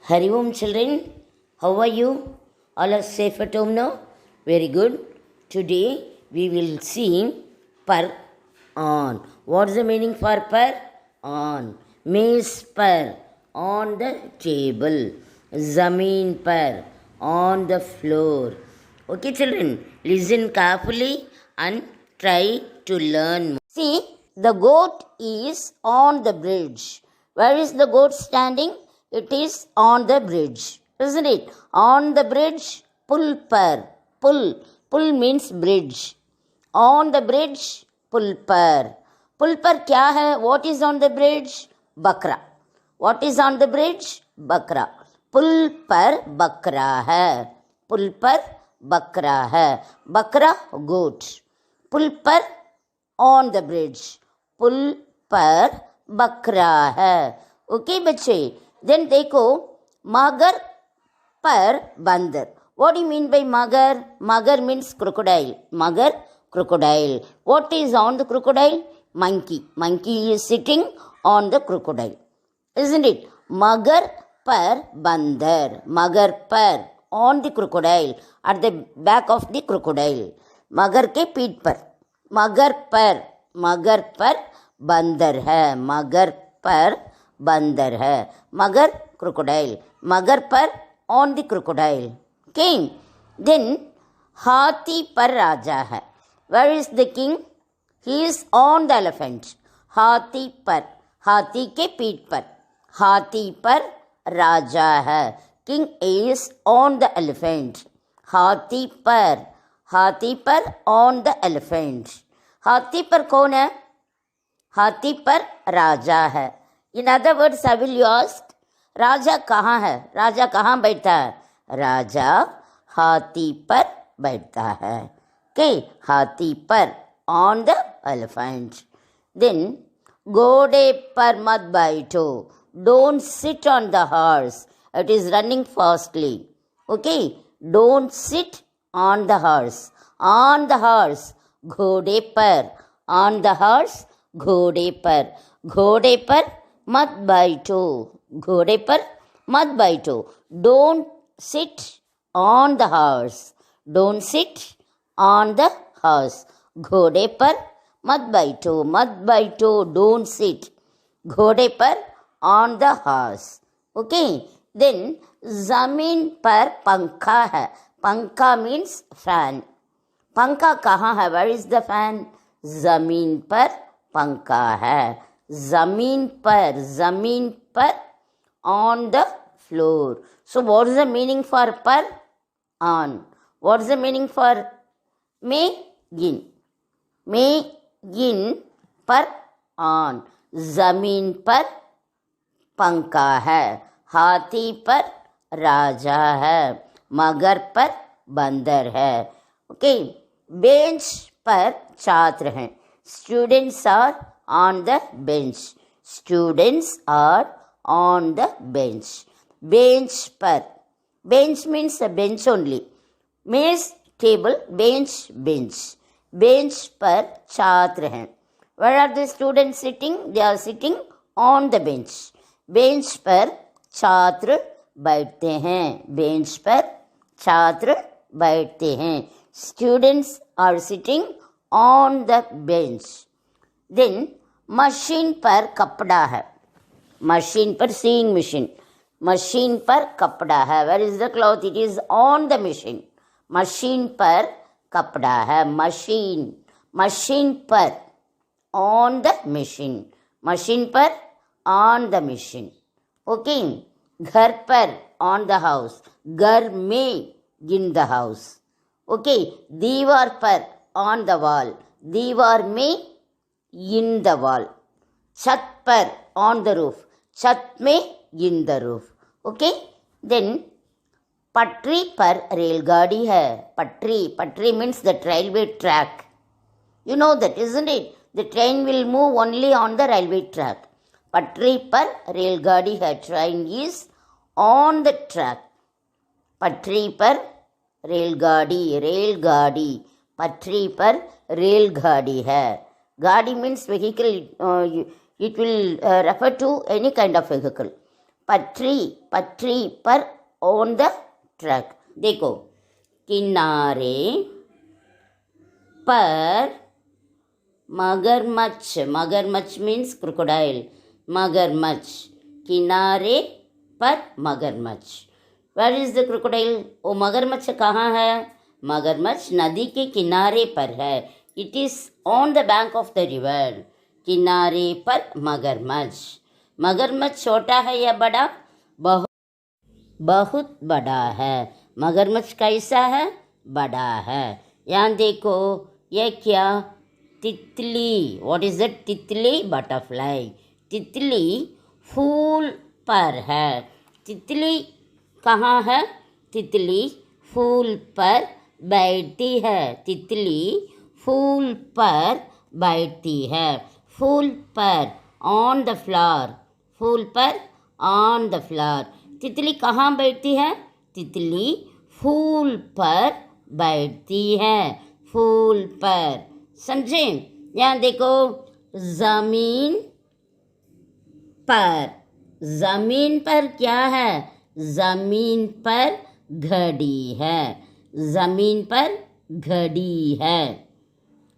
Hari Om children, how are you? All are safe at home now? Very good. Today we will see par on. What is the meaning for par? On. Mez par, on the table. Zameen par, on the floor. Okay children, listen carefully and try to learn. See, the goat is on the bridge. Where is the goat standing? It is on the bridge, isn't it? On the bridge, pull par. Pull. Pull means bridge. On the bridge, pull par. Pull par kya hai? What is on the bridge? Bakra. What is on the bridge? Bakra. Pull par bakra hai. Pull par bakra hai. Bakra, goat. Pull par on the bridge. पुल पर बकरा है. Okay बच्चे. Then देखो, मगर पर बंदर. What you mean by मगर? मगर मीन्स क्रोकोडाइल. मगर, crocodile. What is on the crocodile? Monkey. Monkey is sitting on the crocodile, isn't it? मगर पर बंदर. मगर पर, on the crocodile, at the back of the crocodile. मगर के पीठ पर. मगर पर बंदर है. मगर पर बंदर है. मगर क्रोकोडाइल. मगर पर on the crocodile. King. Then हाथी पर राजा है. Where is the king? He is on the elephant. हाथी पर, हाथी के पीठ पर. हाथी पर राजा है. King is on the elephant. हाथी पर ऑन द एलिफेंट. हाथी पर कौन है? हाथी पर राजा है. In other words I will ask, राजा कहाँ है? राजा कहाँ बैठा है? राजा हाथी पर बैठता है. के हाथी पर, ऑन द एलिफेंट. देन घोड़े पर मत बैठो. Don't sit on the horse. It is running fastly. Okay, don't sit on the horse. On the horse, घोड़े पर. ऑन द हॉर्स, घोड़े पर. घोड़े पर मत बैठो. घोड़े पर मत बैठो. Don't sit on the horse. Don't sit on the horse. घोड़े पर मत बैठो. मत बैठो, डोंट सिट. घोड़े पर, on the horse. Okay. Then जमीन पर पंखा है. पंखा मीन्स फैन. पंखा कहाँ है? Where is the fan? जमीन पर पंखा है. जमीन पर on the floor. So what is the meaning for पर? On. What is the meaning for में? गिन पर ऑन. जमीन पर पंखा है. हाथी पर राजा है. मगर पर बंदर है. ओके. बेंच पर छात्र हैं. Students are on the bench. Students are on the bench. Bench पर. Bench means a bench only. मेज, टेबल, बेंच. बेंच पर छात्र हैं. Where are the students sitting? They are sitting on the bench. Bench पर छात्र बैठते हैं. Bench पर छात्र बैठते हैं. Students are sitting on the bench. Then machine पर कपड़ा है. मशीन पर, सीइंग मशीन. मशीन पर कपड़ा है. Where is the cloth? It is on the machine. Machine पर कपड़ा है. मशीन पर, on the machine. मशीन पर, on the machine. Okay. घर पर, on the house. घर में, in the house. ओके. दीवार पर, ऑन द वॉल. दीवार में, इन द वॉल. छत पर, ऑन द रूफ. छत में, in the roof. Okay. Then पटरी पर रेलगाड़ी है. पटरी means the railway track. You know that, isn't it? The train will move only on the railway track. पटरी पर रेलगाड़ी है. Train is on the track. पटरी पर रेलगाड़ी. पटरी पर रेलगाड़ी है. गाड़ी means vehicle. It will refer to any kind of vehicle. पटरी, पटरी पर ऑन द ट्रक। देखो, किनारे पर मगरमच्छ, मगरमच्छ मीन्स क्रोकोडाइल, मगरमच्छ, किनारे पर मगरमच्छ। Where is the crocodile? वो मगरमच्छ कहाँ है? मगरमच्छ नदी के किनारे पर है। It is on the bank of the river. किनारे पर मगरमच्छ। मगरमच्छ छोटा है या बड़ा? बहुत बहुत बड़ा है। मगरमच्छ कैसा है? बड़ा है। यहाँ देखो, ये क्या? तितली। What is that? तितली, बटरफ्लाई। तितली फूल पर है। तितली कहाँ है? तितली फूल पर बैठती है। तितली फूल पर बैठती है। फूल पर, ऑन द फ्लावर। फूल पर, ऑन द फ्लावर। तितली कहाँ बैठती है? तितली फूल पर बैठती है। फूल पर। समझे? यहाँ देखो, जमीन पर। जमीन पर क्या है? जमीन पर घड़ी है। जमीन पर घड़ी है।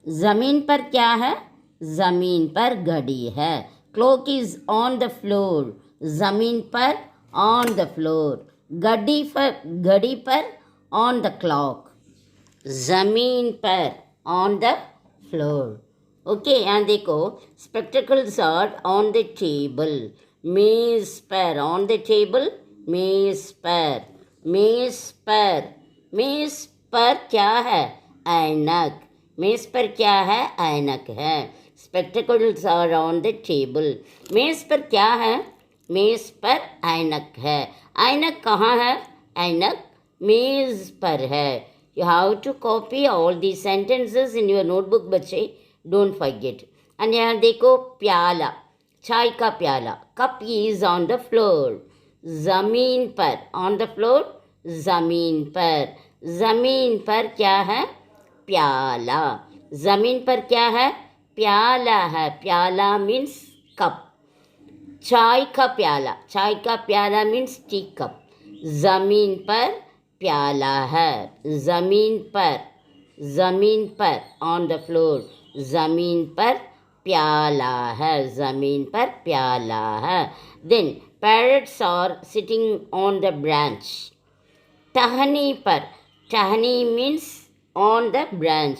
जमीन पर क्या है? जमीन पर घड़ी है। Clock is on the floor. जमीन पर, ऑन द फ्लोर। घड़ी पर, ऑन द क्लॉक। जमीन पर, ऑन द फ्लोर। ओके, यहाँ देखो, spectacles are on the table. मेज पर, ऑन द टेबल, मेज पर। मेज पर, मेज पर क्या है? ऐनक। मेज पर क्या है? ऐनक है। Spectacles are on the table. मेज पर क्या है? मेज पर ऐनक है। ऐनक कहाँ है? ऐनक मेज पर है। You have to copy all these sentences in your notebook, बच्चे. Don't forget. And यहाँ देखो, प्याला, चाय का प्याला। Cup is on the floor. जमीन पर, on the floor, जमीन पर। जमीन पर क्या है? प्याला। जमीन पर क्या है? प्याला है। प्याला मीन्स कप। चाय का प्याला, चाय का प्याला मीन्स टी कप। जमीन पर प्याला है। जमीन पर, जमीन पर, ऑन द फ्लोर। जमीन पर प्याला है। जमीन पर प्याला है। Then parrots are sitting on the branch. टहनी पर, टहनी मीन्स ऑन द ब्रांच।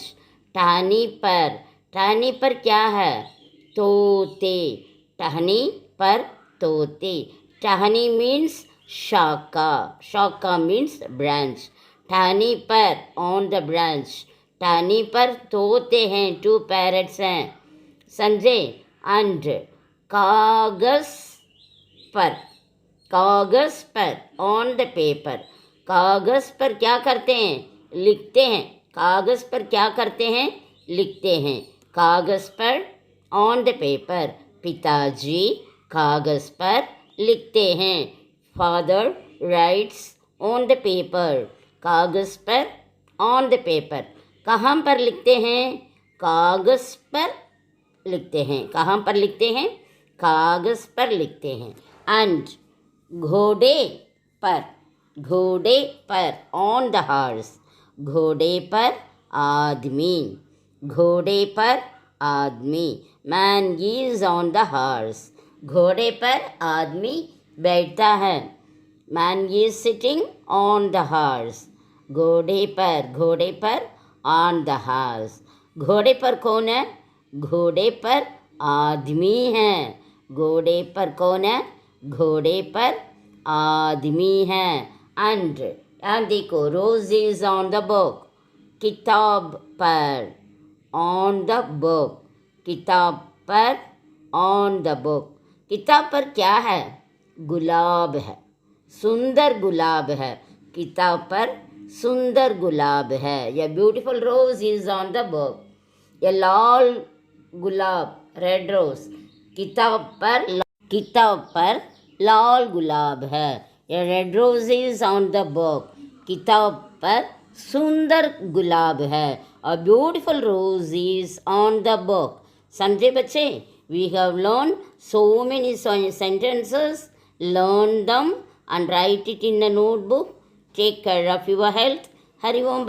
टहनी पर, टहनी पर क्या है? तोते। टहनी पर तोते। टहनी मीन्स शाखा। शाखा मीन्स ब्रांच। टहनी पर, ऑन द ब्रांच। टहनी पर तोते हैं, 2 पैरट्स हैं। समझे? एंड कागज पर, कागज पर, ऑन द पेपर। कागज पर क्या करते हैं? लिखते हैं। कागज पर क्या करते हैं? लिखते हैं। कागज पर, ऑन द पेपर। पिताजी कागज पर लिखते हैं। Father rights on the paper. कागज पर, ऑन द पेपर। कहाँ पर लिखते हैं? कागज पर लिखते हैं। कहाँ पर लिखते हैं? कागज पर लिखते हैं। एंड घोड़े पर, घोड़े पर, ऑन द हॉर्स। घोड़े पर आदमी। घोड़े पर आदमी। Man is on the horse. घोड़े पर आदमी बैठता है। Man is sitting on the horse. घोड़े पर, घोड़े पर, ऑन द हॉर्स। घोड़े पर कौन है? घोड़े पर आदमी है। घोड़े पर कौन है? घोड़े पर आदमी है। एंड देखो, रोज इज ऑन द बुक। किताब पर, ऑन द बुक। किताब पर, ऑन द बुक। किताब पर क्या है? गुलाब है। सुंदर गुलाब है। किताब पर सुंदर गुलाब है। ये beautiful rose is on the book. ये लाल गुलाब, रेड रोज, किताब पर लाल गुलाब है। ये red rose is on the book. किताब पर सुंदर गुलाब है। A beautiful rose is on the book. समझे बच्चे? We have learn so many sentences learn them and write it in a notebook. Take care of your health. Hari Om